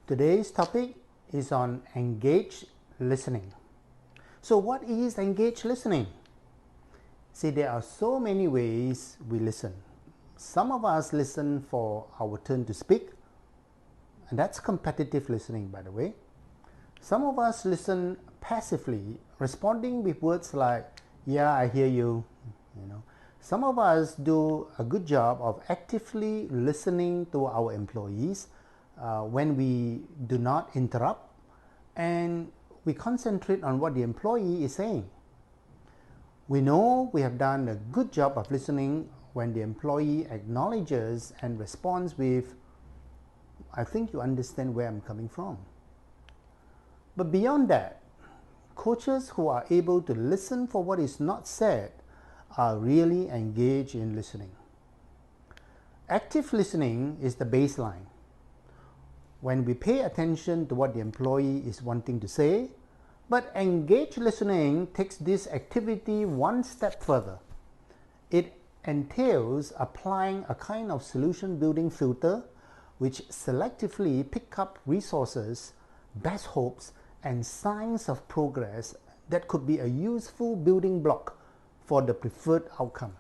Today's topic is on engaged listening. So, what is engaged listening? See, there are so many ways we listen. Some of us listen for our turn to speak, and that's competitive listening, by the way. Some of us listen passively, responding with words like, "Yeah, I hear you." Some of us do a good job of actively listening to our employees when we do not interrupt and we concentrate on what the employee is saying. We know we have done a good job of listening when the employee acknowledges and responds with, "I think you understand where I'm coming from." But beyond that, coaches who are able to listen for what is not said are really engaged in listening. Active listening is the baseline. When we pay attention to what the employee is wanting to say, but engaged listening takes this activity one step further. It entails applying a kind of solution building filter which selectively pick up resources, best hopes, and signs of progress that could be a useful building block for the preferred outcome.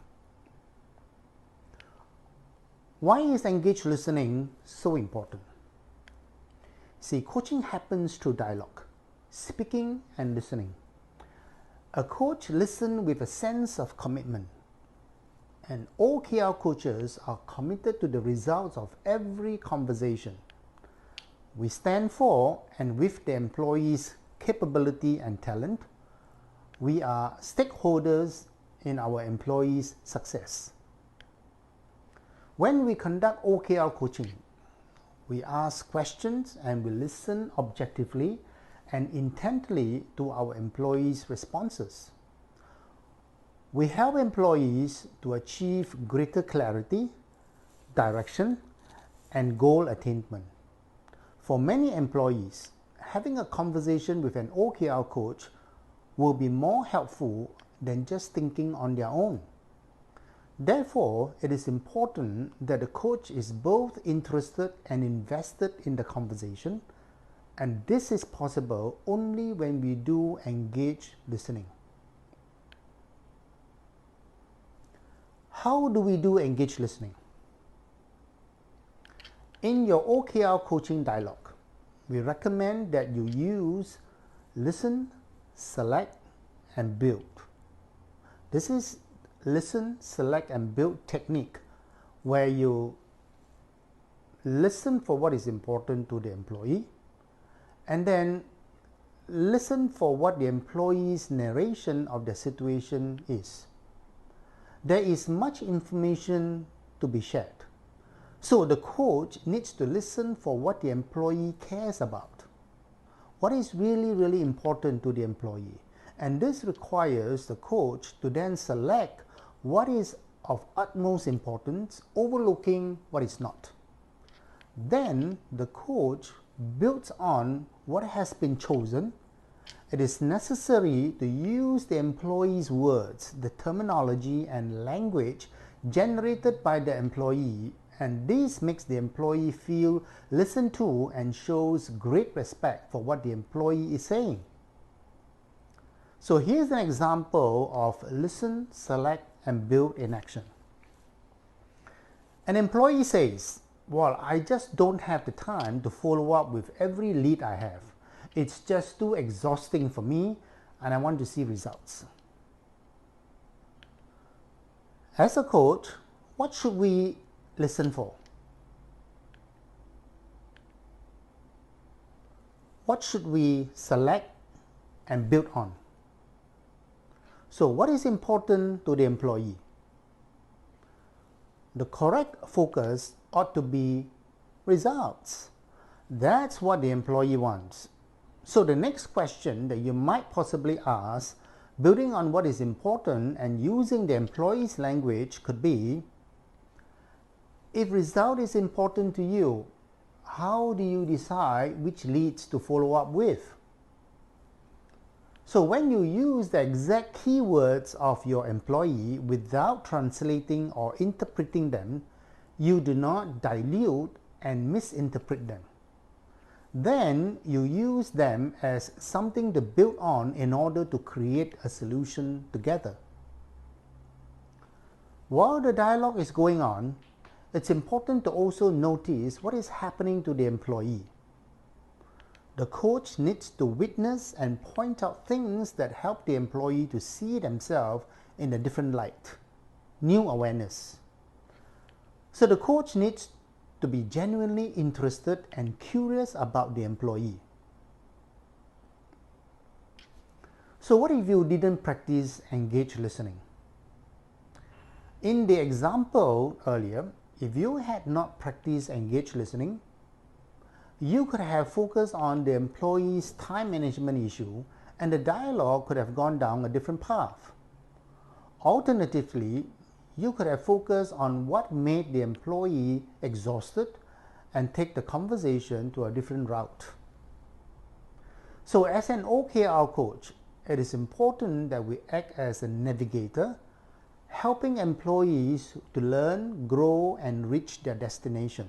Why is engaged listening so important? See, coaching happens through dialogue, speaking and listening. A coach listens with a sense of commitment, and OKR coaches are committed to the results of every conversation. We stand for and with the employee's capability and talent. We are stakeholders in our employees' success. When we conduct OKR coaching, we ask questions and we listen objectively and intently to our employees' responses. We help employees to achieve greater clarity, direction, and goal attainment. For many employees, having a conversation with an OKR coach will be more helpful than just thinking on their own. Therefore, it is important that the coach is both interested and invested in the conversation, and this is possible only when we do engage listening. How do we do engaged listening? In your OKR coaching dialogue, we recommend that you use listen, select, and build. This is listen, select, and build technique where you listen for what is important to the employee and then listen for what the employee's narration of the situation is. There is much information to be shared, so the coach needs to listen for what the employee cares about, what is really important to the employee. And this requires the coach to then select what is of utmost importance, overlooking what is not. Then the coach builds on what has been chosen. It is necessary to use the employee's words, the terminology and language generated by the employee, and this makes the employee feel listened to and shows great respect for what the employee is saying. So here's an example of listen, select, and build in action. An employee says, "Well, I just don't have the time to follow up with every lead I have. It's just too exhausting for me and I want to see results." As a coach, what should we listen for? What should we select and build on? So what is important to the employee? The correct focus ought to be results. That's what the employee wants. So the next question that you might possibly ask, building on what is important and using the employee's language, could be, if result is important to you, how do you decide which leads to follow up with? So when you use the exact keywords of your employee without translating or interpreting them, you do not dilute and misinterpret them. Then you use them as something to build on in order to create a solution together. While the dialogue is going on, it's important to also notice what is happening to the employee. The coach needs to witness and point out things that help the employee to see themselves in a different light, new awareness. So the coach needs to be genuinely interested and curious about the employee. So what if you didn't practice engaged listening? In the example earlier, if you had not practiced engaged listening, you could have focused on the employee's time management issue and the dialogue could have gone down a different path. Alternatively, you could have focused on what made the employee exhausted and take the conversation to a different route. So as an OKR coach, it is important that we act as a navigator, helping employees to learn, grow, and reach their destination.